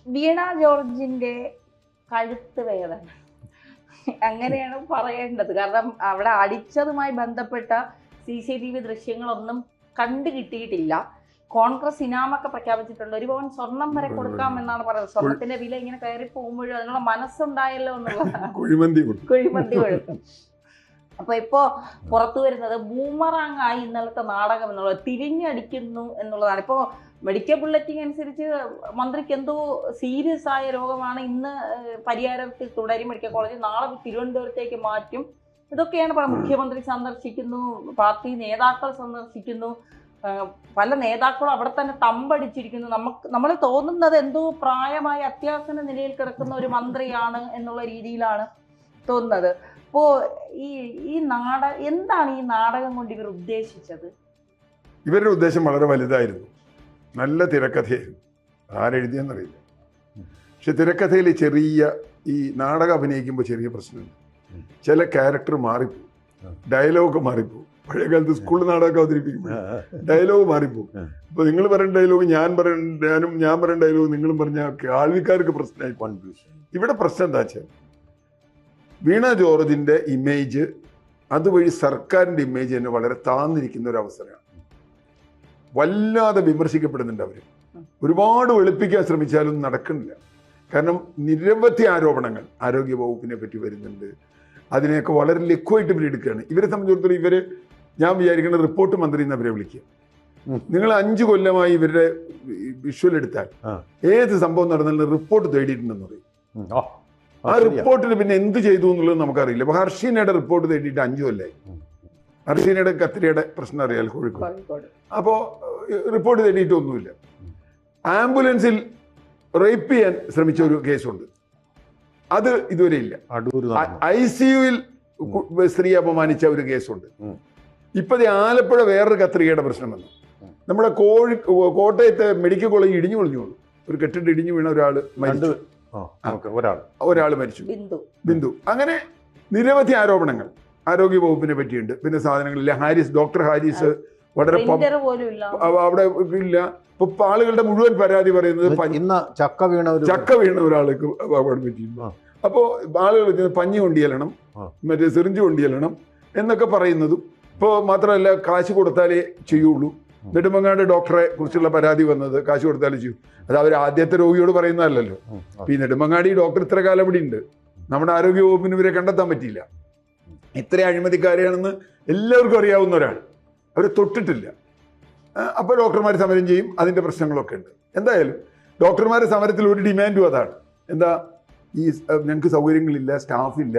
വീണ ജോർജിന്റെ കഴുത്ത് വേദന അങ്ങനെയാണ് പറയേണ്ടത്. കാരണം അവിടെ അടിച്ചതുമായി ബന്ധപ്പെട്ട CCTV ദൃശ്യങ്ങളൊന്നും കണ്ടു കിട്ടിയിട്ടില്ല. കോൺഗ്രസ് ഇനാമൊക്കെ പ്രഖ്യാപിച്ചിട്ടുണ്ട്. 1 പവൻ സ്വർണം വരെ കൊടുക്കാമെന്നാണ് പറയുന്നത്. സ്വർണത്തിന്റെ വില ഇങ്ങനെ കയറി പോകുമ്പോഴും അതിനുള്ള മനസ്സുണ്ടായല്ലോ എന്നുള്ളതാണ് കുഴിമന്തി കൊടുക്കും. അപ്പൊ ഇപ്പോ പുറത്തു വരുന്നത് ബൂമറാങ് ആയി ഇന്നലത്തെ നാടകം എന്നുള്ളത്, തിരിഞ്ഞടിക്കുന്നു എന്നുള്ളതാണ്. ഇപ്പോ മെഡിക്കൽ ബുള്ളറ്റിൻ അനുസരിച്ച് മന്ത്രിക്ക് എന്തോ സീരിയസ് ആയ രോഗമാണ്. ഇന്ന് പരിയാരത്തിൽ തുടരും മെഡിക്കൽ കോളേജ്, നാളെ തിരുവനന്തപുരത്തേക്ക് മാറ്റും. ഇതൊക്കെയാണ് പറയുന്നത്. മുഖ്യമന്ത്രി സന്ദർശിക്കുന്നു, പാർട്ടി നേതാക്കൾ സന്ദർശിക്കുന്നു, പല നേതാക്കളും അവിടെ തന്നെ തമ്പടിച്ചിരിക്കുന്നു. നമ്മൾ തോന്നുന്നത് എന്തോ പ്രായമായ അത്യാസന്ന നിലയിൽ കിടക്കുന്ന ഒരു മന്ത്രിയാണ് എന്നുള്ള രീതിയിലാണ് തോന്നുന്നത്. അപ്പോ എന്താണ് ഈ നാടകം കൊണ്ട് ഇവർ ഉദ്ദേശിച്ചത്? ഇവരുടെ ഉദ്ദേശം വളരെ വലുതായിരുന്നു. നല്ല തിരക്കഥയായിരുന്നു. ആരെഴുതിയെന്നറിയില്ല. പക്ഷെ തിരക്കഥയിൽ ചെറിയ ഈ നാടകം അഭിനയിക്കുമ്പോൾ ചെറിയ പ്രശ്നമുണ്ട്. ചില ക്യാരക്ടർ മാറിപ്പോവും, ഡയലോഗ് മാറിപ്പോവും. പഴയ കാലത്ത് സ്കൂളിൽ നാടകമൊക്കെ അവതരിപ്പിക്കുമ്പോൾ ഡയലോഗ് മാറിപ്പോവും. ഇപ്പൊ നിങ്ങൾ പറയുന്ന ഡയലോഗ് ഞാൻ പറയുന്ന ഡയലോഗ് നിങ്ങളും പറഞ്ഞ ആൾക്കാർക്ക് പ്രശ്നമായി കോൺഫ്യൂഷൻ. ഇവിടെ പ്രശ്നം എന്താ വെച്ചാൽ വീണ ജോർജിന്റെ ഇമേജ്, അതുവഴി സർക്കാരിന്റെ ഇമേജ് തന്നെ വളരെ താന്നിരിക്കുന്ന ഒരു അവസരമാണ്. വല്ലാതെ വിമർശിക്കപ്പെടുന്നുണ്ട് അവർ. ഒരുപാട് വെളുപ്പിക്കാൻ ശ്രമിച്ചാലും നടക്കുന്നില്ല. കാരണം നിരവധി ആരോപണങ്ങൾ ആരോഗ്യ വകുപ്പിനെ പറ്റി വരുന്നുണ്ട്. അതിനെയൊക്കെ വളരെ ലഘുവായിട്ട് ഇവർ എടുക്കുകയാണ്. ഇവരെ സംബന്ധിച്ചിടത്തോളം ഞാൻ വിചാരിക്കുന്ന റിപ്പോർട്ട് മന്ത്രി എന്ന് അവരെ വിളിക്കുക. നിങ്ങൾ 5 കൊല്ലമായി ഇവരുടെ വിഷ്വൽ എടുത്താൽ ഏത് സംഭവം നടന്നാലും റിപ്പോർട്ട് തേടിയിട്ടുണ്ടെന്ന് പറയും. ആ റിപ്പോർട്ടിന് പിന്നെ എന്ത് ചെയ്തു എന്നുള്ളത് നമുക്കറിയില്ല. അപ്പൊ ഹർഷീനയുടെ റിപ്പോർട്ട് തേടിയിട്ട് 5 കൊല്ലമായി. ഹർഷീനയുടെ കത്തിരിയുടെ പ്രശ്നം അറിയാൽ കോഴിക്കോട്. അപ്പോൾ റിപ്പോർട്ട് തേടിയിട്ടൊന്നുമില്ല. ആംബുലൻസിൽ റേപ്പ് ചെയ്യാൻ ശ്രമിച്ച ഒരു കേസുണ്ട്, അത് ഇതുവരെ ഇല്ല. ICUവിൽ സ്ത്രീ അപമാനിച്ച ഒരു കേസുണ്ട്. ഇപ്പത് ആലപ്പുഴ വേറൊരു കത്രികയുടെ പ്രശ്നം വന്നു. നമ്മുടെ കോട്ടയത്തെ മെഡിക്കൽ കോളേജ് ഇടിഞ്ഞു പൊളിഞ്ഞു, ഒരു കെട്ടിട്ട് ഇടിഞ്ഞു വീണ ഒരാൾ മരിച്ചു, ബിന്ദു. അങ്ങനെ നിരവധി ആരോപണങ്ങൾ ആരോഗ്യ വകുപ്പിനെ പറ്റിയുണ്ട്. പിന്നെ സാധനങ്ങളില്ല. ഡോക്ടർ ഹാരിസ് വളരെ അവിടെ ഇല്ല. ഇപ്പൊ ആളുകളുടെ മുഴുവൻ പരാതി പറയുന്നത് ചക്ക വീണ ഒരാൾക്ക് അവിടെ പറ്റിയിരുന്നു. അപ്പോൾ ആളുകൾ പഞ്ഞി കൊണ്ടിയല്ലണം, മറ്റേ സിറിഞ്ച് കൊണ്ടിയല്ലണം എന്നൊക്കെ പറയുന്നതും. ഇപ്പോൾ മാത്രമല്ല, കാശ് കൊടുത്താലേ ചെയ്യുള്ളൂ. നെടുമങ്ങാട് ഡോക്ടറെ കുറിച്ചുള്ള പരാതി വന്നത് കാശ് കൊടുത്താലേ ചെയ്യൂ. അത് അവർ ആദ്യത്തെ രോഗിയോട് പറയുന്നതല്ലല്ലോ. ഇപ്പൊ ഈ നെടുമങ്ങാടി ഡോക്ടർ ഇത്ര കാലം ഇവിടെ ഉണ്ട്, നമ്മുടെ ആരോഗ്യ വകുപ്പിന് ഇവരെ കണ്ടെത്താൻ പറ്റിയില്ല. ഇത്ര അഴിമതിക്കാരെയാണെന്ന് എല്ലാവർക്കും അറിയാവുന്നവരാണ്, അവരെ തൊട്ടിട്ടില്ല. അപ്പോൾ ഡോക്ടർമാർ സമരം ചെയ്യും, അതിൻ്റെ പ്രശ്നങ്ങളൊക്കെ ഉണ്ട്. എന്തായാലും ഡോക്ടർമാരുടെ സമരത്തിൽ ഒരു ഡിമാൻഡും അതാണ്. എന്താ, ഈ ഞങ്ങൾക്ക് സൗകര്യങ്ങളില്ല, സ്റ്റാഫില്ല,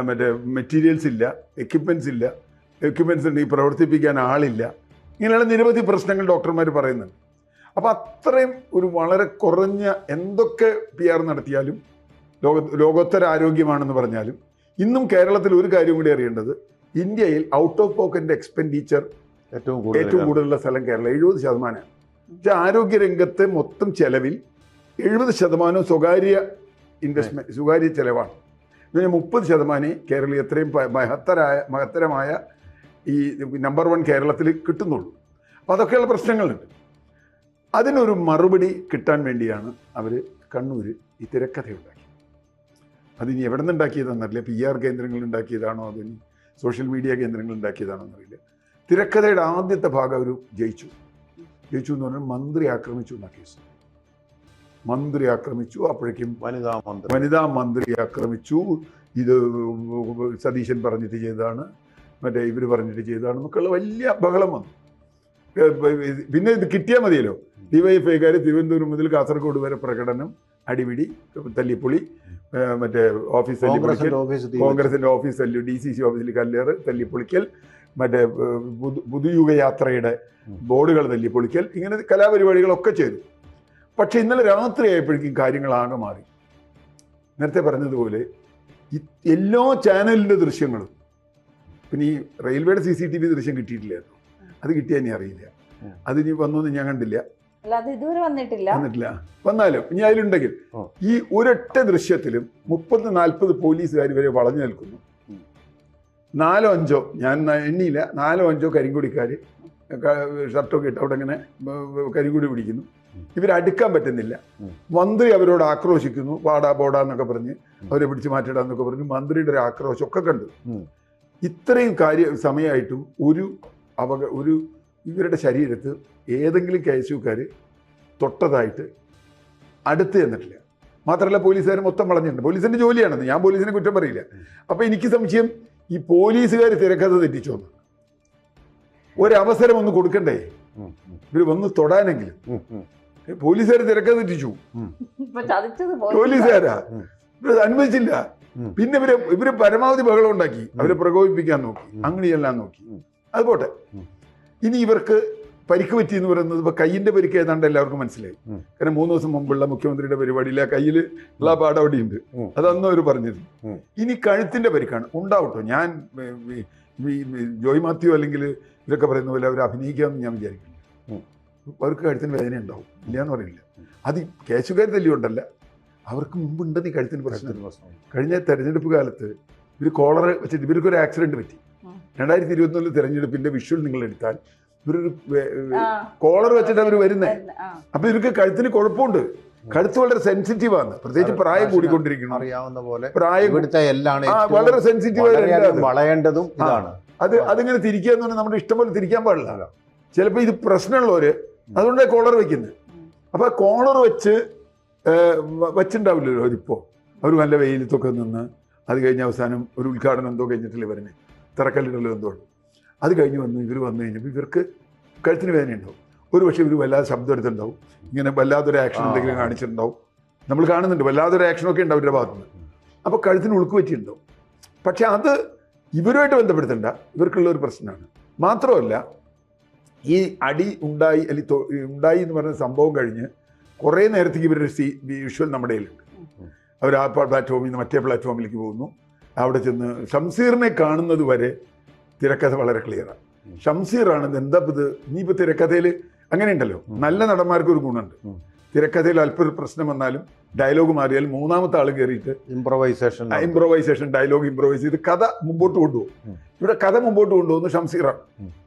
മറ്റേ മെറ്റീരിയൽസ് ഇല്ല, എക്യുപ്മെൻറ്റ്സ് ഉണ്ട്, ഈ പ്രവർത്തിപ്പിക്കാൻ ആളില്ല. ഇങ്ങനെയുള്ള നിരവധി പ്രശ്നങ്ങൾ ഡോക്ടർമാർ പറയുന്നുണ്ട്. അപ്പോൾ അത്രയും ഒരു വളരെ കുറഞ്ഞ എന്തൊക്കെ PR നടത്തിയാലും ലോകോത്തര ആരോഗ്യമാണെന്ന് പറഞ്ഞാലും ഇന്നും കേരളത്തിൽ ഒരു കാര്യം കൂടി അറിയേണ്ടത്, ഇന്ത്യയിൽ ഔട്ട് ഓഫ് പോക്കറ്റ് എക്സ്പെൻഡിച്ചർ ഏറ്റവും കൂടുതലുള്ള സ്ഥലം കേരളം, 70%. പക്ഷേ ആരോഗ്യരംഗത്ത് മൊത്തം ചെലവിൽ 70% സ്വകാര്യ ചെലവാണ്. 30% കേരളം എത്രയും മഹത്തരമായ ഈ നമ്പർ 1 കേരളത്തിൽ കിട്ടുന്നുള്ളൂ. അപ്പം അതൊക്കെയുള്ള പ്രശ്നങ്ങളുണ്ട്. അതിനൊരു മറുപടി കിട്ടാൻ വേണ്ടിയാണ് അവർ കണ്ണൂർ ഈ തിരക്കഥ ഉണ്ടാക്കിയത്. അതിനി എവിടെ നിന്ന് ഉണ്ടാക്കിയതാണെന്നറിയില്ല. PR കേന്ദ്രങ്ങൾ ഉണ്ടാക്കിയതാണോ, അതിന് സോഷ്യൽ മീഡിയ കേന്ദ്രങ്ങൾ ഉണ്ടാക്കിയതാണോ എന്നറിയില്ല. തിരക്കഥയുടെ ആദ്യത്തെ ഭാഗം അവർ ജയിച്ചു എന്ന് പറഞ്ഞാൽ മന്ത്രി ആക്രമിച്ചു എന്ന കേസ്. മന്ത്രി ആക്രമിച്ചു, അപ്പോഴേക്കും വനിതാ മന്ത്രി ആക്രമിച്ചു. ഇത് സതീശൻ പറഞ്ഞിട്ട് ചെയ്തതാണ്, മറ്റേ ഇവർ പറഞ്ഞിട്ട് ചെയ്തതാണെന്നൊക്കെയുള്ള വലിയ ബഹളം വന്നു. പിന്നെ ഇത് കിട്ടിയാൽ മതിയല്ലോ. DYFIക്കാർ തിരുവനന്തപുരം മുതൽ കാസർഗോഡ് വരെ പ്രകടനം, അടിപിടി, തല്ലിപ്പൊളി, മറ്റേ ഓഫീസ് തല്ലിപ്പൊളിക്കൽ, കോൺഗ്രസിന്റെ ഓഫീസ് DCC ഓഫീസിൽ കല്ലേറ്, തല്ലിപ്പൊളിക്കൽ, മറ്റേ പുതുയുഗയാത്രയുടെ ബോർഡുകൾ തല്ലിപ്പൊളിക്കൽ, ഇങ്ങനെ കലാപരിപാടികളൊക്കെ ചെയ്തു. പക്ഷെ ഇന്നലെ രാത്രി ആയപ്പോഴേക്കും കാര്യങ്ങളാകെ മാറി. നേരത്തെ പറഞ്ഞതുപോലെ എല്ലാ ചാനലിൻ്റെ ദൃശ്യങ്ങളും, പിന്നെ ഈ റെയിൽവേയുടെ CCTV ദൃശ്യം കിട്ടിയിട്ടില്ലായിരുന്നു. അത് കിട്ടിയാൽ ഇനി അറിയില്ല. അതിനി വന്നൊന്നും ഞാൻ കണ്ടില്ല, വന്നിട്ടില്ല. വന്നാലും ഇനി അതിലുണ്ടെങ്കിൽ ഈ ഒരൊറ്റ ദൃശ്യത്തിലും 30-40 പോലീസുകാർ വരെ വളഞ്ഞു നിൽക്കുന്നു. 4-5 ഞാൻ എണ്ണിയില്ല, 4-5 കരിങ്കൊടിക്കാർ ഷർട്ടൊക്കെ ഇട്ട് അവിടെ ഇങ്ങനെ കരികൂടി പിടിക്കുന്നു. ഇവരടുക്കാൻ പറ്റുന്നില്ല. മന്ത്രി അവരോട് ആക്രോശിക്കുന്നു, പാടാ പോടാന്നൊക്കെ പറഞ്ഞ് അവരെ പിടിച്ച് മാറ്റിടാന്നൊക്കെ പറഞ്ഞ് മന്ത്രിയുടെ ഒരു ആക്രോശമൊക്കെ കണ്ടു. ഇത്രയും സമയമായിട്ടും ഒരു ഇവരുടെ ശരീരത്ത് ഏതെങ്കിലും KSUക്കാർ തൊട്ടതായിട്ട് അടുത്ത് ചെന്നിട്ടില്ല. മാത്രമല്ല പോലീസുകാർ മൊത്തം വളഞ്ഞിട്ടുണ്ട്. പോലീസിന്റെ ജോലിയാണെന്ന്, ഞാൻ പോലീസിനെ കുറ്റം പറയില്ല. അപ്പൊ എനിക്ക് സംശയം ഈ പോലീസുകാർ തിരക്കഥ തെറ്റിച്ചോന്ന്. ഒരവസരം ഒന്ന് കൊടുക്കണ്ടേ ഇവർ വന്ന് തൊടാനെങ്കിലും. പോലീസുകാർ തിരക്കഥ തെറ്റിച്ചു, പോലീസുകാരാ അനുവദിച്ചില്ല. പിന്നെ ഇവര് പരമാവധി ബഹളം ഉണ്ടാക്കി, അവരെ പ്രകോപിപ്പിക്കാൻ നോക്കി, അങ്ങനെയെല്ലാം നോക്കി. അത് പോട്ടെ. ഇനി ഇവർക്ക് പരിക്ക് പറ്റി എന്ന് പറയുന്നത് ഇപ്പൊ കയ്യിന്റെ പരിക്ക് ഏതാണ്ട് എല്ലാവർക്കും മനസ്സിലായി. കാരണം 3 ദിവസം മുമ്പുള്ള മുഖ്യമന്ത്രിയുടെ പരിപാടിയിൽ ആ കയ്യിൽ ഉള്ള പാട് അവിടെ ഉണ്ട്, അതന്നും അവർ പറഞ്ഞിരുന്നു. ഇനി കഴുത്തിന്റെ പരിക്കാണ് ഉണ്ടാവട്ടോ. ഞാൻ ജോയ് മാത്യു അല്ലെങ്കിൽ ഇതൊക്കെ പറയുന്ന പോലെ അവർ അഭിനയിക്കാമെന്ന് ഞാൻ വിചാരിക്കില്ല. അവർക്ക് കഴുത്തിന് വേദന ഉണ്ടാവും, ഇല്ലയെന്ന് പറയില്ല. അത് KSUക്കാർ തല്ലിയുണ്ടല്ല, അവർക്ക് മുമ്പ് ഉണ്ടെന്ന് ഈ കഴുത്തിന് പ്രശ്നം. കഴിഞ്ഞ തെരഞ്ഞെടുപ്പ് കാലത്ത് ഇവർ കോളർ വെച്ചിട്ട് ഇവർക്കൊരു ആക്സിഡന്റ് പറ്റി. 2021 തെരഞ്ഞെടുപ്പിന്റെ വിഷ്വൽ നിങ്ങൾ എടുത്താൽ ഇവരൊരു കോളർ വെച്ചിട്ട് അവർ വരുന്നേ. അപ്പൊ ഇവർക്ക് കഴുത്തിന് കുഴപ്പമുണ്ട്. കഴുത്ത് വളരെ സെൻസിറ്റീവ് ആണ്, പ്രത്യേകിച്ച് പ്രായം കൂടിക്കൊണ്ടിരിക്കണം. അറിയാവുന്ന പോലെ പ്രായം വളരെ സെൻസിറ്റീവ് വളയേണ്ടതും ഇതാണ്. അതിങ്ങനെ തിരിക്കുക എന്ന് പറഞ്ഞാൽ നമ്മുടെ ഇഷ്ടം പോലെ തിരിക്കാൻ പാടില്ല. ചിലപ്പോൾ ഇത് പ്രശ്നമുള്ളവര് അതുകൊണ്ടാണ് കോളർ വെക്കുന്നത്. അപ്പൊ കോളർ വെച്ചിട്ടുണ്ടാവില്ലല്ലോ അവരിപ്പോ. അവർ നല്ല വെയിലത്തൊക്കെ നിന്ന് അത് കഴിഞ്ഞ അവസാനം ഒരു ഉദ്ഘാടനം എന്തോ കഴിഞ്ഞിട്ടില്ലേ വരുന്നത്, തിറക്കല്ലിടലോ എന്തോ. അത് കഴിഞ്ഞ് ഇവർ വന്നു കഴിഞ്ഞപ്പോൾ ഇവർക്ക് കഴുത്തിന് വേദന ഉണ്ടാവും. ഒരു പക്ഷേ ഇവർ വല്ലാതെ ശബ്ദം എടുത്തിട്ടുണ്ടാവും, ഇങ്ങനെ വല്ലാത്തൊരു ആക്ഷൻ എന്തെങ്കിലും കാണിച്ചിട്ടുണ്ടാവും. നമ്മൾ കാണുന്നുണ്ട് വല്ലാത്തൊരു ആക്ഷനൊക്കെ ഉണ്ട് അവരുടെ ഭാഗത്തുനിന്ന്. അപ്പോൾ കഴുത്തിന് ഉളുക്ക് പറ്റിയിട്ടുണ്ടാവും. പക്ഷെ അത് ഇവരുമായിട്ട് ബന്ധപ്പെടുത്തണ്ട, ഇവർക്കുള്ള ഒരു പ്രശ്നമാണ്. മാത്രമല്ല ഈ അടി ഉണ്ടായി എന്ന് പറയുന്ന സംഭവം കഴിഞ്ഞ് കുറേ നേരത്തേക്ക് ഇവരുടെ വിഷ്വൽ നമ്മുടെ കയ്യിലുണ്ട്. അവർ ആ പ്ലാറ്റ്ഫോമിൽ നിന്ന് മറ്റേ പ്ലാറ്റ്ഫോമിലേക്ക് പോകുന്നു. അവിടെ ചെന്ന് ഷംസീറിനെ കാണുന്നത് വരെ തിരക്കഥ വളരെ ക്ലിയറാണ്. ഷംസീറാണ് എന്താ ഇത്. ഇനിയിപ്പോൾ തിരക്കഥയിൽ അങ്ങനെ ഉണ്ടല്ലോ, നല്ല നടന്മാർക്ക് ഒരു ഗുണമുണ്ട്. തിരക്കഥയിൽ അല്പം ഒരു പ്രശ്നം വന്നാലും ഡയലോഗ് മാറിയാൽ മൂന്നാമത്തെ ആൾ കയറിയിട്ട് ഇംപ്രൊവൈസേഷൻ ഡയലോഗ് ഇംപ്രൊവൈസ് ചെയ്ത് കഥ മുമ്പോട്ട് കൊണ്ടുപോകും. ഇവിടെ കഥ മുമ്പോട്ട് കൊണ്ടുപോകുന്നു ഷംസീറാണ്.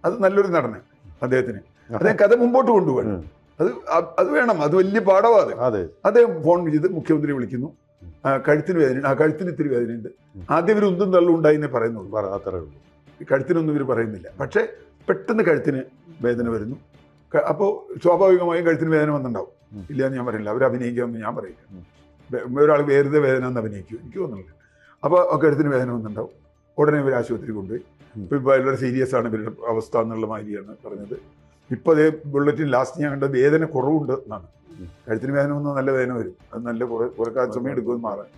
അത് നല്ലൊരു നടനാണ് അദ്ദേഹത്തിന്. അദ്ദേഹം കഥ മുമ്പോട്ട് കൊണ്ടുപോകണം. അത് വേണം, അത് വലിയ പാഠമാണ്. അദ്ദേഹം ഫോൺ ചെയ്ത് മുഖ്യമന്ത്രി വിളിക്കുന്നു, കഴുത്തിന് വേദന, ആ കഴുത്തിന് ഇത്തിരി വേദനയുണ്ട്. ആദ്യം ഇവർ ഉന്തും തള്ളും ഉണ്ടായിന്നേ പറയുന്നുള്ളൂ, കഴുത്തിനൊന്നും ഇവർ പറയുന്നില്ല. പക്ഷെ പെട്ടെന്ന് കഴുത്തിന് വേദന വരുന്നു. അപ്പോൾ സ്വാഭാവികമായും കഴുത്തിന് വേദന വന്നിട്ടുണ്ടാവും, ഇല്ല എന്ന് ഞാൻ പറയില്ല. അവർ അഭിനയിക്കാമെന്ന് ഞാൻ പറയില്ല. ഒരാൾ വെറുതെ വേദന എന്ന് അഭിനയിക്കും, എനിക്ക് തോന്നുന്നില്ല. അപ്പോൾ കഴുത്തിന് വേദന വന്നിട്ടുണ്ടാവും. ഉടനെ ഇവർ ആശുപത്രി കൊണ്ടുപോയി. ഇപ്പോൾ വളരെ സീരിയസ് ആണ് ഇവരുടെ അവസ്ഥ എന്നുള്ള മാതിരിയാണ് പറഞ്ഞത്. ഇപ്പോൾ അതേ ബുള്ളറ്റിൻ ലാസ്റ്റ് ഞാൻ കണ്ടത് വേദന കുറവുണ്ട് എന്നാണ്. കഴുത്തിന് വേദന വന്നാൽ നല്ല വേദന വരും, അത് നല്ല കുറെ കാലം സമയം എടുക്കുമെന്ന് മാറാൻ.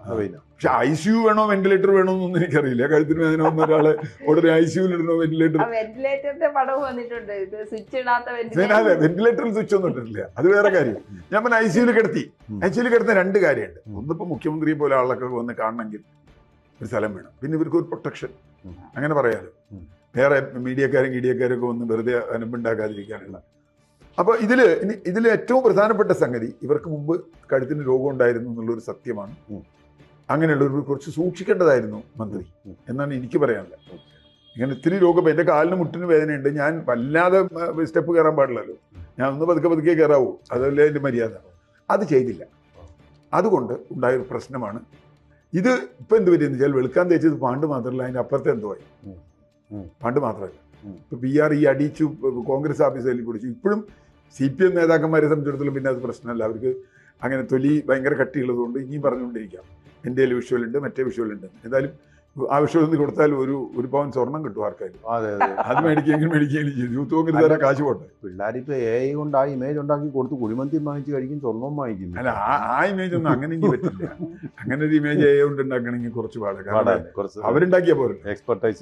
പക്ഷെ ICU വേണോ വെന്റിലേറ്റർ വേണോ എന്നൊന്നും എനിക്കറിയില്ല. കഴുത്തിന് വേദന വന്ന ഒരാളെ ഉടനെ ICUവിൽ ഇടണോ വെന്റിലേറ്ററിന്റെ പടം വന്നിട്ടുണ്ട്. വെന്റിലേറ്ററിൽ സ്വിച്ച് ഒന്നും ഇട്ടിട്ടില്ല, അത് വേറെ കാര്യം. ഞാൻ പറഞ്ഞ ICUവിൽ കിടത്തുന്ന 2 കാര്യമുണ്ട്. ഒന്നിപ്പോൾ മുഖ്യമന്ത്രിയെ പോലെ ആളൊക്കെ വന്ന് കാണണമെങ്കിൽ ഒരു സ്ഥലം വേണം, പിന്നെ ഇവർക്ക് ഒരു പ്രൊട്ടക്ഷൻ, അങ്ങനെ പറയാലോ. വേറെ മീഡിയക്കാരൊക്കെ വന്ന് വെറുതെ അനമ്പുണ്ടാക്കാതിരിക്കാനുള്ള. അപ്പോൾ ഇതിൽ ഏറ്റവും പ്രധാനപ്പെട്ട സംഗതി ഇവർക്ക് മുമ്പ് കഴുത്തിന് രോഗം ഉണ്ടായിരുന്നു എന്നുള്ളൊരു സത്യമാണ്. അങ്ങനെയുള്ളവർ കുറച്ച് സൂക്ഷിക്കേണ്ടതായിരുന്നു മന്ത്രി എന്നാണ് എനിക്ക് പറയാനുള്ളത്. ഇങ്ങനെ ഇത്തിരി രോഗം, എൻ്റെ കാലിന് മുട്ടിന് വേദനയുണ്ട്, ഞാൻ വല്ലാതെ സ്റ്റെപ്പ് കയറാൻ പാടില്ലല്ലോ, ഞാൻ ഒന്ന് പതുക്കെ കയറാവൂ, അതല്ലേ എൻ്റെ മര്യാദ. അത് ചെയ്തില്ല. അതുകൊണ്ട് ഉണ്ടായൊരു പ്രശ്നമാണ് ഇത്. ഇപ്പം എന്ത് പറ്റിയെന്ന് വെച്ചാൽ വെളുക്കാൻ തേച്ചത് പാണ്ട് മാത്രമല്ല, അതിൻ്റെ അപ്പുറത്തെ എന്തോ ആയി. പാണ്ട് മാത്രമല്ല, ഇപ്പോൾ PR ഈ അടിച്ചു കോൺഗ്രസ് ഓഫീസിൽ പിടിച്ചു. ഇപ്പോഴും CPM നേതാക്കന്മാരെ സംബന്ധിച്ചിടത്തോളം പിന്നെ അത് പ്രശ്നമല്ല. അവർക്ക് അങ്ങനെ തൊലി ഭയങ്കര കട്ടിയുള്ളതുകൊണ്ട് ഇനിയും പറഞ്ഞുകൊണ്ടിരിക്കാം, എൻ്റെ വിഷ്വലുണ്ട്, മറ്റേ വിഷ്വലുണ്ട്. എന്തായാലും ആ വിഷ്വൽ ഒന്ന് കൊടുത്താൽ ഒരു പവൻ സ്വർണം കിട്ടും ആർക്കായാലും. അത് മേടിക്കുകയെങ്കിലും ചെയ്യും. യൂത്ത് കോൺഗ്രസ് കാശ് പോട്ടെ. പിള്ളേരിപ്പോ AI കൊണ്ട് ആ ഇമേജ് ഉണ്ടാക്കി കൊടുത്ത് കുഴിമന്തി വാങ്ങിച്ച് കഴിക്കും, സ്വർണം വാങ്ങിക്കും. അല്ല, ആ ഇമേജ് ഒന്നും അങ്ങനെ പറ്റില്ല. അങ്ങനെ ഒരു ഇമേജ് AI കൊണ്ട് ഉണ്ടാക്കണമെങ്കിൽ കുറച്ച് പാടാണ്. അവരുണ്ടാക്കിയ പോലെ എക്സ്പെർട്ടൈസ്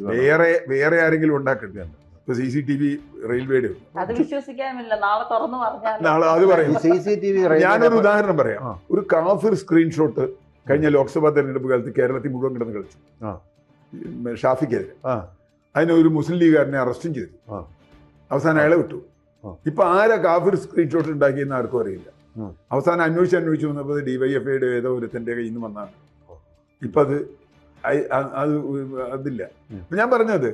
വേറെ ആരെങ്കിലും ഉണ്ടാക്കണ്ടേ. ഇപ്പൊ CCTV റെയിൽവേയുടെ നാളെ അത് പറയും. ഞാനൊരു ഉദാഹരണം പറയാം. ഒരു കാഫിർ സ്ക്രീൻഷോട്ട് കഴിഞ്ഞ ലോക്സഭാ തെരഞ്ഞെടുപ്പ് കാലത്ത് കേരളത്തിൽ മുഴുവൻ കിടന്ന് കളിച്ചു ഷാഫിക്കെതിരെ. അതിനൊരു മുസ്ലിം ലീഗുകാരനെ അറസ്റ്റും ചെയ്തു. അവസാനം അയാളെ വിട്ടു. ഇപ്പൊ ആരാ കാഫിർ സ്ക്രീൻഷോട്ട് ഉണ്ടാക്കിയെന്ന് ആർക്കും അറിയില്ല. അവസാനം അന്വേഷിച്ചു വന്നപ്പോൾ DYFIയുടെ ഏതോ ഒരുത്തൻ്റെ കയ്യിൽ നിന്ന് വന്നാണ്. ഇപ്പം അത് അത് അതില്ല. ഞാൻ പറഞ്ഞത്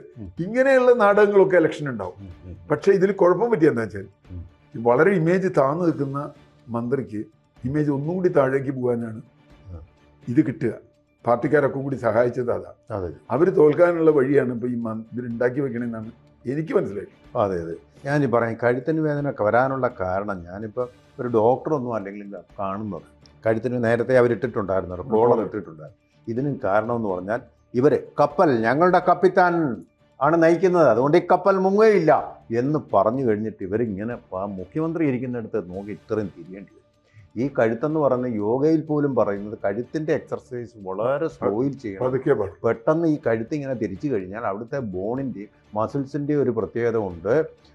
ഇങ്ങനെയുള്ള നാടകങ്ങളൊക്കെ ഇലക്ഷൻ ഉണ്ടാവും. പക്ഷെ ഇതിൽ കുഴപ്പം പറ്റിയ എന്താ വെച്ചാൽ വളരെ ഇമേജ് താന്നു നിൽക്കുന്ന മന്ത്രിക്ക് ഇമേജ് ഒന്നും കൂടി താഴേക്ക് പോകാനാണ് ഇത് കിട്ടുക. പാർട്ടിക്കാരൊക്കെ കൂടി സഹായിച്ചത് അതാ. അവർ തോൽക്കാനുള്ള വഴിയാണ് ഇപ്പോൾ ഈ ഇതിലുണ്ടാക്കി വെക്കണമെന്നാണ് എനിക്ക് മനസ്സിലായി. അതെ അതെ, ഞാൻ പറയാം കഴുത്തിന് വേദനയൊക്കെ വരാനുള്ള കാരണം ഞാനിപ്പോൾ ഒരു ഡോക്ടറൊന്നും അല്ലെങ്കിൽ കാണുന്നത് കഴുത്തിന് നേരത്തെ അവരിട്ടിട്ടുണ്ടായിരുന്നു, കോളർ ഇട്ടിട്ടുണ്ടായിരുന്നു. ഇതിനും കാരണമെന്ന് പറഞ്ഞാൽ ഇവർ കപ്പൽ ഞങ്ങളുടെ കപ്പിത്താൻ ആണ് നയിക്കുന്നത്, അതുകൊണ്ട് ഈ കപ്പൽ മുങ്ങുകയില്ല എന്ന് പറഞ്ഞു കഴിഞ്ഞിട്ട് ഇവരിങ്ങനെ മുഖ്യമന്ത്രി ഇരിക്കുന്നിടത്ത് നോക്കി ഇത്രയും തിരിയേണ്ടി വരും. ഈ കഴുത്തെന്ന് പറയുന്ന യോഗയിൽ പോലും പറയുന്നത് കഴുത്തിൻ്റെ എക്സർസൈസ് വളരെ സ്ലോയിൽ ചെയ്യണം. പെട്ടെന്ന് ഈ കഴുത്ത് ഇങ്ങനെ തിരിച്ചു കഴിഞ്ഞാൽ അവിടുത്തെ ബോണിൻ്റെ മസിൽസിൻ്റെ ഒരു പ്രത്യേകത ഉണ്ട്.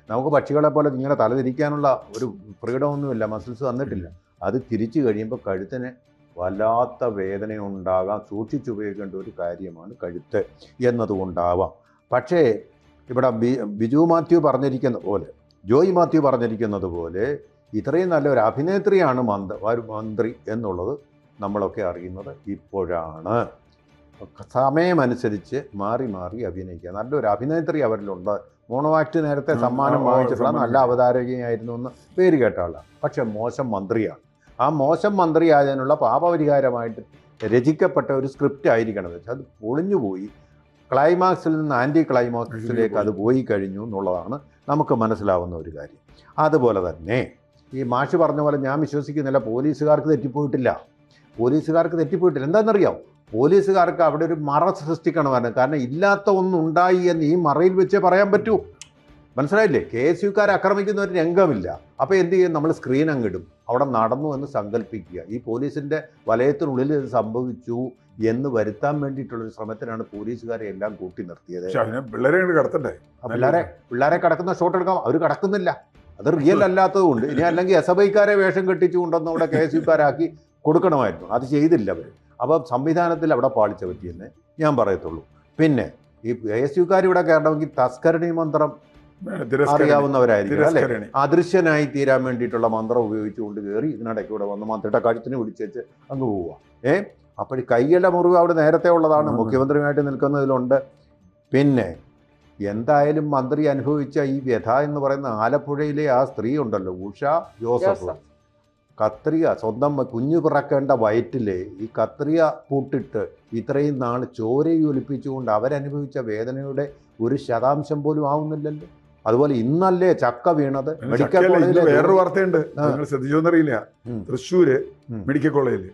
നമുക്ക് പക്ഷികളെ പോലെ ഇങ്ങനെ തലതിരിക്കാനുള്ള ഒരു ഫ്രീഡമൊന്നുമില്ല, മസിൽസ് തന്നിട്ടില്ല. അത് തിരിച്ചു കഴിയുമ്പോൾ കഴുത്തിന് വല്ലാത്ത വേദനയുണ്ടാകാം. സൂക്ഷിച്ചുപയോഗിക്കേണ്ട ഒരു കാര്യമാണ് കഴുത്ത് എന്നതുകൊണ്ടാവാം. പക്ഷേ ഇവിടെ ബിജു മാത്യു പറഞ്ഞിരിക്കുന്ന പോലെ, ജോയി മാത്യു പറഞ്ഞിരിക്കുന്നത് പോലെ ഇത്രയും നല്ലൊരു അഭിനേത്രിയാണ് മന്ത്രി എന്നുള്ളത് നമ്മളൊക്കെ അറിയുന്നത് ഇപ്പോഴാണ്. സമയമനുസരിച്ച് മാറി മാറി അഭിനയിക്കുക. നല്ലൊരു അഭിനേത്രി അവരിലുണ്ട്. മോണോ ആക്ട് നേരത്തെ സമ്മാനം വാങ്ങിച്ചിട്ടുള്ള നല്ല അവതാരകയായിരുന്നു എന്ന് പേര് കേട്ട ആളാണ്. പക്ഷെ മോശം മന്ത്രിയാണ്. ആ മോശം മന്ത്രി ആയതിനുള്ള പാപപരിഹാരമായിട്ട് രചിക്കപ്പെട്ട ഒരു സ്ക്രിപ്റ്റ് ആയിരിക്കണം വെച്ചാൽ അത് പൊളിഞ്ഞുപോയി. ക്ലൈമാക്സിൽ നിന്ന് ആൻറ്റി ക്ലൈമാക്സിലേക്ക് അത് പോയി കഴിഞ്ഞു എന്നുള്ളതാണ് നമുക്ക് മനസ്സിലാവുന്ന ഒരു കാര്യം. അതുപോലെ തന്നെ ഈ മാഷ് പറഞ്ഞ പോലെ ഞാൻ വിശ്വസിക്കുന്നില്ല പോലീസുകാർക്ക് തെറ്റിപ്പോയിട്ടില്ല. എന്താണെന്നറിയാം, പോലീസുകാർക്ക് അവിടെ ഒരു മറ സൃഷ്ടിക്കണമായിരുന്നു. കാരണം ഇല്ലാത്ത ഒന്നുണ്ടായി എന്ന് ഈ മറയിൽ വെച്ചേ പറയാൻ പറ്റൂ. മനസ്സിലായില്ലേ? KSUക്കാരെ ആക്രമിക്കുന്ന ഒരു രംഗമില്ല. അപ്പോൾ എന്ത് ചെയ്യും? നമ്മൾ സ്ക്രീൻ അങ്ങിടും. അവിടെ നടന്നു എന്ന് സങ്കല്പിക്കുക. ഈ പോലീസിൻ്റെ വലയത്തിനുള്ളിൽ ഇത് സംഭവിച്ചു എന്ന് വരുത്താൻ വേണ്ടിയിട്ടുള്ളൊരു ശ്രമത്തിനാണ് പോലീസുകാരെ എല്ലാം കൂട്ടി നിർത്തിയത്. പിള്ളേരെ കടക്കുന്ന ഷോട്ട് എടുക്കാം, അവർ കടക്കുന്നില്ല. അത് റിയൽ അല്ലാത്തതുകൊണ്ട്. ഇനി അല്ലെങ്കിൽ SFIക്കാരെ വേഷം കെട്ടിച്ചു കൊണ്ടുവന്ന് അവിടെ KSUക്കാരാക്കി കൊടുക്കണമായിരുന്നു. അത് ചെയ്തില്ല അവർ. അപ്പോൾ സംവിധാനത്തിൽ അവിടെ പാളിച്ച പറ്റിയെന്ന് ഞാൻ പറയത്തുള്ളൂ. പിന്നെ ഈ KSUക്കാർ ഇവിടെ കയറണമെങ്കിൽ തസ്കരണി മന്ത്രം അറിയാവുന്നവരായിരിക്കും അല്ലേ? അദൃശ്യനായി തീരാൻ വേണ്ടിയിട്ടുള്ള മന്ത്രം ഉപയോഗിച്ചുകൊണ്ട് കയറി ഇതിനിടയ്ക്ക് ഇവിടെ വന്ന് മന്ത്രിയുടെ കഴുത്തിന് പിടിച്ചേച്ച് അങ്ങ് പോവുക. അപ്പോൾ ഈ കൈയുടെ മുറിവ് അവിടെ നേരത്തെ ഉള്ളതാണ്, മുഖ്യമന്ത്രിയുമായിട്ട് നിൽക്കുന്നതിലുണ്ട്. പിന്നെ എന്തായാലും മന്ത്രി അനുഭവിച്ച ഈ വ്യഥ എന്ന് പറയുന്ന ആലപ്പുഴയിലെ ആ സ്ത്രീ ഉണ്ടല്ലോ, ഉഷ ജോസഫ്, കത്രിക സ്വന്തം കുഞ്ഞു പിറക്കേണ്ട വയറ്റിലെ ഈ കത്രിക പൂട്ടിട്ട് ഇത്രയും നാൾ ചോരയൊലിപ്പിച്ചുകൊണ്ട് അവരനുഭവിച്ച വേദനയുടെ 1% പോലും ആവുന്നില്ലല്ലോ. അതുപോലെ ഇന്നല്ലേ ചക്ക വീണത് മെഡിക്കൽ കോളേജിൽ. വേറൊരു വാർത്തയുണ്ട്, നിങ്ങൾ ശ്രദ്ധിച്ചോന്നറിയില്ല. തൃശ്ശൂര് മെഡിക്കൽ കോളേജിൽ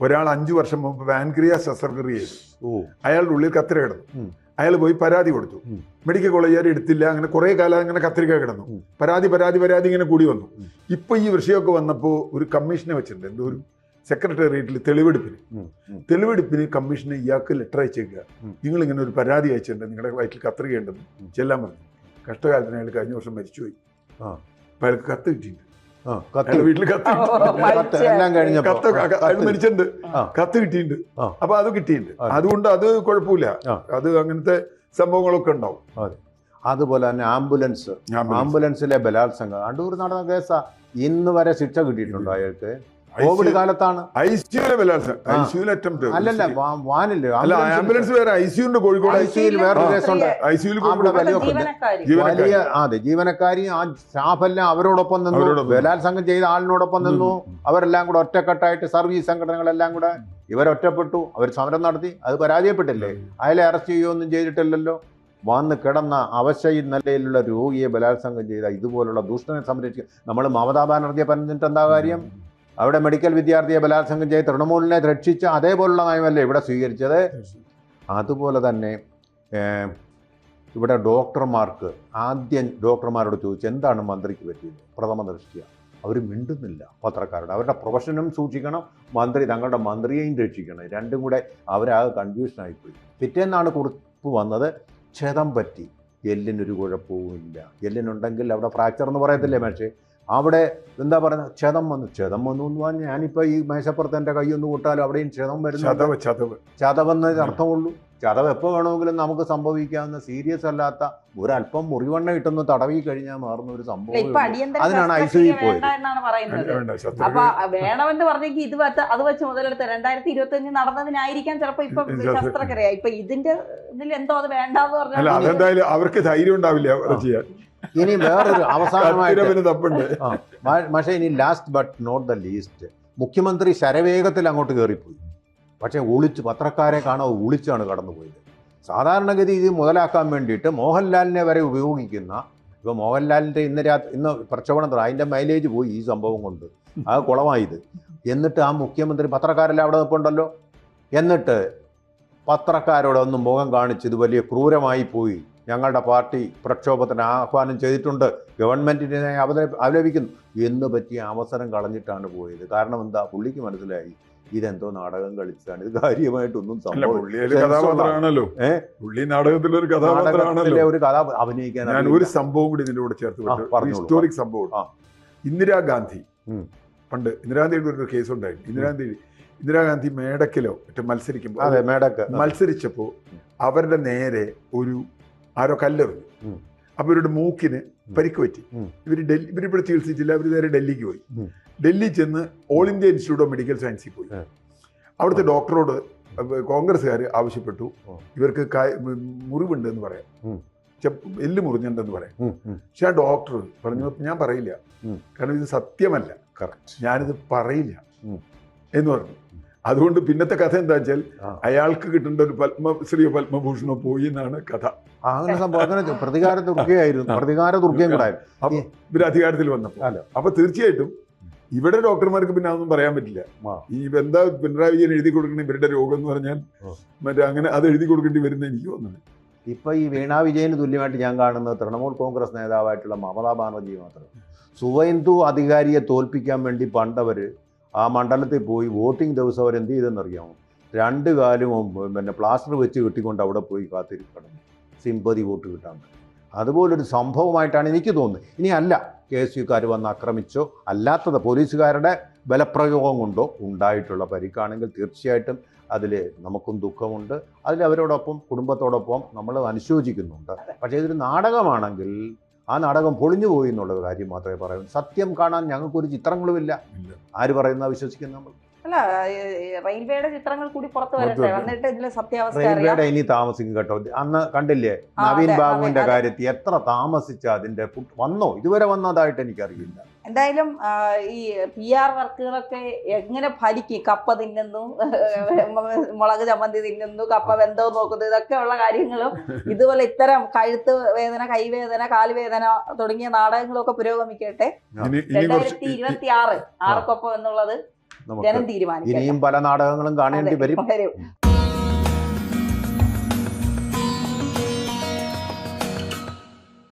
ഒരാൾ 5 വർഷം മുമ്പ് പാൻക്രിയാസ് ശസ്ത്രക്രിയ ചെയ്തു. അയാളുടെ ഉള്ളിൽ കത്രിക കിടന്നു. അയാൾ പോയി പരാതി കൊടുത്തു. മെഡിക്കൽ കോളേജുകാർ എടുത്തില്ല. അങ്ങനെ കുറേ കാലം അങ്ങനെ കത്രിക കിടന്നു. പരാതി ഇങ്ങനെ കൂടി വന്നു. ഇപ്പൊ ഈ വിഷയമൊക്കെ വന്നപ്പോൾ ഒരു കമ്മീഷനെ വെച്ചിട്ടുണ്ട്, എന്തോ ഒരു സെക്രട്ടേറിയറ്റിൽ തെളിവെടുപ്പിന് കമ്മീഷന് ഇയാൾക്ക് ലെറ്റർ അയച്ചേക്കുക. നിങ്ങൾ ഇങ്ങനെ ഒരു പരാതി അയച്ചിട്ടുണ്ട്, നിങ്ങളുടെ വയറ്റിൽ കത്രിക ഉണ്ടെന്ന് ചെല്ലാൻ പറഞ്ഞു. കഷ്ടകാലത്തിന് അയാൾ കഴിഞ്ഞ വർഷം മരിച്ചുപോയി. അപ്പൊ അയാൾക്ക് കത്ത് കിട്ടിയിട്ടുണ്ട്. വീട്ടിൽ മരിച്ചിട്ടുണ്ട്, കത്ത് കിട്ടിയിട്ടുണ്ട്. അപ്പൊ അത് കിട്ടിയിട്ടുണ്ട്. അതുകൊണ്ട് അത് കുഴപ്പമില്ല. അത് അങ്ങനത്തെ സംഭവങ്ങളൊക്കെ ഉണ്ടാവും. അതുപോലെ തന്നെ ആംബുലൻസിലെ ബലാത്സംഗം അടൂർ നടന്ന കേസാ. ഇന്ന് വരെ ശിക്ഷ കിട്ടിയിട്ടുണ്ടോ അയാൾക്ക്? കോവിഡ് കാലത്താണ്. അല്ലല്ല, വാനില്ല, ആംബുലൻസ് വേറെ, ICU കോഴിക്കോട്. ICUയിൽ വേറൊരു കേസുണ്ട്. വലിയ ജീവനക്കാരി ആ സ്റ്റാഫെല്ലാം അവരോടൊപ്പം നിന്നു. ബലാത്സംഗം ചെയ്ത ആളിനോടൊപ്പം നിന്നു. അവരെല്ലാം കൂടെ ഒറ്റക്കെട്ടായിട്ട് സർവീസ് സംഘടനകളെല്ലാം കൂടെ ഇവരൊറ്റപ്പെട്ടു. അവർ സമരം നടത്തി. അത് പരാജയപ്പെട്ടില്ലേ? അയാളെ അറസ്റ്റ് ചെയ്യുകയൊന്നും ചെയ്തിട്ടില്ലല്ലോ. വന്ന് കിടന്ന അവശ നിലയിലുള്ള രോഗിയെ ബലാത്സംഗം ചെയ്ത ഇതുപോലുള്ള ദൂഷണനെ സംരക്ഷിക്കുക. നമ്മൾ മമതാ ബാനർജിയെ പറഞ്ഞിട്ട് എന്താ കാര്യം? അവിടെ മെഡിക്കൽ വിദ്യാർത്ഥിയെ ബലാത്സംഗം ചെയ്ത് തൃണമൂലിനെ രക്ഷിച്ച അതേപോലുള്ള നയമല്ലേ ഇവിടെ സ്വീകരിച്ചത്? അതുപോലെ തന്നെ ഇവിടെ ഡോക്ടർമാർക്ക് ആദ്യം ഡോക്ടർമാരോട് ചോദിച്ചു എന്താണ് മന്ത്രിക്ക് പറ്റിയത്. പ്രഥമ ദൃഷ്ടിയ അവർ മിണ്ടുന്നില്ല. പത്രക്കാരുടെ അവരുടെ പ്രൊഫഷനും സൂക്ഷിക്കണം, തങ്ങളുടെ മന്ത്രിയെയും രക്ഷിക്കണം. രണ്ടും കൂടെ അവരാകെ കൺഫ്യൂഷനായിപ്പോയി. പിറ്റേന്നാണ് കുറിപ്പ് വന്നത്, ക്ഷതം പറ്റി, എല്ലിനൊരു കുഴപ്പവുമില്ല. എല്ലിനുണ്ടെങ്കിൽ അവിടെ ഫ്രാക്ചർ എന്ന് പറയത്തില്ലേ? പക്ഷേ അവിടെ എന്താ പറയുന്നത്, ക്ഷതം വന്നു എന്ന് പറഞ്ഞാൽ ഞാനിപ്പോൾ ഈ മേശപ്പുറത്ത് എൻ്റെ കൈയൊന്ന് കൂട്ടാലും അവിടെയും ക്ഷതം വരുന്നു. ചതവെന്നേ അർത്ഥമുള്ളൂ. ചതവ് എപ്പോൾ വേണമെങ്കിലും നമുക്ക് സംഭവിക്കാവുന്ന സീരിയസ് അല്ലാത്ത ഒരല്പം മുറിവെണ്ണ കിട്ടുന്ന തടവി കഴിഞ്ഞാൽ മാറുന്ന ഒരു സംഭവം. അതിനാണ് ICU പോയത്. എന്നാണ് പറയുന്നത്. ശസ്ത്രക്രിയ അപ്പൊ വേണമെന്ന് പറഞ്ഞെങ്കിൽ അത് വെച്ച് മുതലെടുത്ത് 2025 നടന്നതിനായിരിക്കാം ചിലപ്പോ ഇപ്പൊ ശസ്ത്രക്രിയ. ഇപ്പൊ ഇതിൽ എന്തോ അത് വേണ്ടാന്ന് അല്ല പറഞ്ഞാൽ അതെന്തായാലും അവർക്ക് ധൈര്യം ഉണ്ടാവില്ല അത് ചെയ്യാൻ. ഇനി വേറൊരു അവസാനമായിട്ട് തപ്പുണ്ട്. പക്ഷേ ഇനി last but not the least, മുഖ്യമന്ത്രി ശരവേഗത്തിൽ അങ്ങോട്ട് കയറിപ്പോയി. പക്ഷേ പത്രക്കാരെ കാണാതെ ഒളിച്ചാണ് കടന്നുപോയത്. സാധാരണഗതി ഇത് മുതലാക്കാൻ വേണ്ടിയിട്ട് മോഹൻലാലിനെ വരെ ഉപയോഗിക്കുന്ന, ഇപ്പോൾ മോഹൻലാലിൻ്റെ ഇന്ന് പ്രക്ഷോഭണം അതിൻ്റെ മൈലേജ് പോയി ഈ സംഭവം കൊണ്ട്, അത് കുളമായത്. എന്നിട്ട് ആ മുഖ്യമന്ത്രി പത്രക്കാരെല്ലാം അവിടെ നിൽപ്പുണ്ടല്ലോ, എന്നിട്ട് പത്രക്കാരോടൊന്നും മുഖം കാണിച്ച് ഇത് വലിയ ക്രൂരമായി പോയി, ഞങ്ങളുടെ പാർട്ടി പ്രക്ഷോഭത്തിന് ആഹ്വാനം ചെയ്തിട്ടുണ്ട്, ഗവൺമെൻറ്റിനെ അപലപിക്കുന്നു എന്ന് പറ്റിയ അവസരം കളഞ്ഞിട്ടാണ് പോയത്. കാരണം എന്താ, പുള്ളിക്ക് മനസ്സിലായി ഇതെന്തോ നാടകം കളിച്ചാണ്, ഇത് കാര്യമായിട്ടൊന്നും കഥാപാത്രമാണല്ലോ. പുള്ളി നാടകത്തിലൊരു കഥാപാത്രമാണല്ലോ. ഒരു കഥ അഭിനയിക്കാൻ. ഞാൻ ഒരു സംഭവം കൂടി ഇതിന്റെ കൂടെ ചേർത്ത് വിട്ടു, ഹിസ്റ്റോറിക് സംഭവം. ഇന്ദിരാഗാന്ധി, പണ്ട് ഇന്ദിരാഗാന്ധിയുടെ ഒരു കേസ് ഉണ്ടായിരുന്നു. ഇന്ദിരാഗാന്ധി മേടക്കിലോ മറ്റേ മത്സരിച്ചപ്പോ അവരുടെ നേരെ ആരോ കല്ലെറിഞ്ഞു. അപ്പൊ ഇവരുടെ മൂക്കിന് പരിക്ക് പറ്റി. ഇവരിവിടെ ചികിത്സിച്ചില്ല, അവർ നേരെ ഡൽഹിക്ക് പോയി. ഡൽഹി ചെന്ന് all India institute of medical സയൻസിൽ പോയി. അവിടുത്തെ ഡോക്ടറോട് കോൺഗ്രസ്സുകാർ ആവശ്യപ്പെട്ടു, ഇവർക്ക് മുറിവുണ്ട് എന്ന് പറയാം, എല്ല് മുറിഞ്ഞുണ്ടെന്ന് പറയാം. പക്ഷെ ആ ഡോക്ടർ പറഞ്ഞു, ഞാൻ പറയില്ല, കാരണം ഇത് സത്യമല്ല, ഞാനിത് പറയില്ല എന്ന് പറഞ്ഞു. അതുകൊണ്ട് പിന്നത്തെ കഥ എന്താ വെച്ചാൽ അയാൾക്ക് കിട്ടേണ്ട ഒരു പത്മശ്രീയോ പത്മഭൂഷണോ പോയി എന്നാണ് കഥ. പ്രതികാര ദുർഗയും ഇവര് അധികാരത്തിൽ വന്നപ്പോൾ. അപ്പൊ തീർച്ചയായിട്ടും ഇവിടെ ഡോക്ടർമാർക്ക് പിന്നെ അതൊന്നും പറയാൻ പറ്റില്ല. ഈ എന്താ പിണറായി വിജയൻ എഴുതി കൊടുക്കണം ഇവരുടെ രോഗം എന്ന് പറഞ്ഞാൽ മറ്റേ അങ്ങനെ അത് എഴുതി കൊടുക്കേണ്ടി വരുന്ന എനിക്ക് തോന്നുന്നത്. ഇപ്പൊ ഈ വീണാ വിജയന് തുല്യമായിട്ട് ഞാൻ കാണുന്നത് തൃണമൂൽ കോൺഗ്രസ് നേതാവായിട്ടുള്ള മമതാ ബാനർജി മാത്രം. സുവേന്ദു അധികാരിയെ തോൽപ്പിക്കാൻ വേണ്ടി പണ്ടവര് ആ മണ്ഡലത്തിൽ പോയി വോട്ടിംഗ് ദിവസം അവരെന്ത് ചെയ്തെന്നറിയാമോ? 2 കാലും പ്ലാസ്റ്റർ വെച്ച് കെട്ടിക്കൊണ്ട് അവിടെ പോയി കാത്തിരിക്കണം സിമ്പതി വോട്ട് കിട്ടാൻ വേണ്ടി. അതുപോലൊരു സംഭവമായിട്ടാണ് എനിക്ക് തോന്നുന്നത്. ഇനി അല്ല KSUക്കാർ വന്ന് ആക്രമിച്ചോ അല്ലാത്തത് പോലീസുകാരുടെ ബലപ്രയോഗം കൊണ്ടോ ഉണ്ടായിട്ടുള്ള പരിക്കാണെങ്കിൽ തീർച്ചയായിട്ടും അതിൽ നമുക്കും ദുഃഖമുണ്ട്. അതിൽ അവരോടൊപ്പം കുടുംബത്തോടൊപ്പം നമ്മൾ അനുശോചിക്കുന്നുണ്ട്. പക്ഷേ ഇതൊരു നാടകമാണെങ്കിൽ ആ നാടകം പൊളിഞ്ഞു പോയി എന്നുള്ള കാര്യം മാത്രമേ പറയൂ. സത്യം കാണാൻ ഞങ്ങൾക്കൊരു ചിത്രങ്ങളുമില്ല. ആര് പറയുന്ന വിശ്വസിക്കുന്ന നമ്മൾ? അല്ല, റെയിൽവേയുടെ ചിത്രങ്ങൾ കൂടി പുറത്തു വരട്ടെ, വന്നിട്ട് ഇതിലെ സത്യാവസ്ഥ റെയിൽവേയുടെ ഇനി താമസിക്കും കേട്ടോ. അന്ന് കണ്ടില്ലേ നവീൻ ബാബുവിന്റെ കാര്യത്തിൽ എത്ര താമസിച്ച അതിന്റെ വന്നോ? ഇതുവരെ വന്നതായിട്ട് എനിക്കറിയില്ല. എന്തായാലും ഈ PR വർക്കുകളൊക്കെ എങ്ങനെ ഫലിക്കും? കപ്പ തിന്നുന്നു, മുളക് ചമ്മന്തി തിന്നുന്നു, കപ്പ വെന്തോ നോക്കുന്നു, ഇതൊക്കെ ഉള്ള കാര്യങ്ങളും ഇതുപോലെ ഇത്തരം കഴുത്ത് വേദന, കൈവേദന, കാലുവേദന തുടങ്ങിയ നാടകങ്ങളൊക്കെ പുരോഗമിക്കട്ടെ. 2026 ആർക്കൊപ്പം എന്നുള്ളത് ജനം തീരുമാനിക്കും. ഇനിയും പല നാടകങ്ങളും കാണേണ്ടി വരും.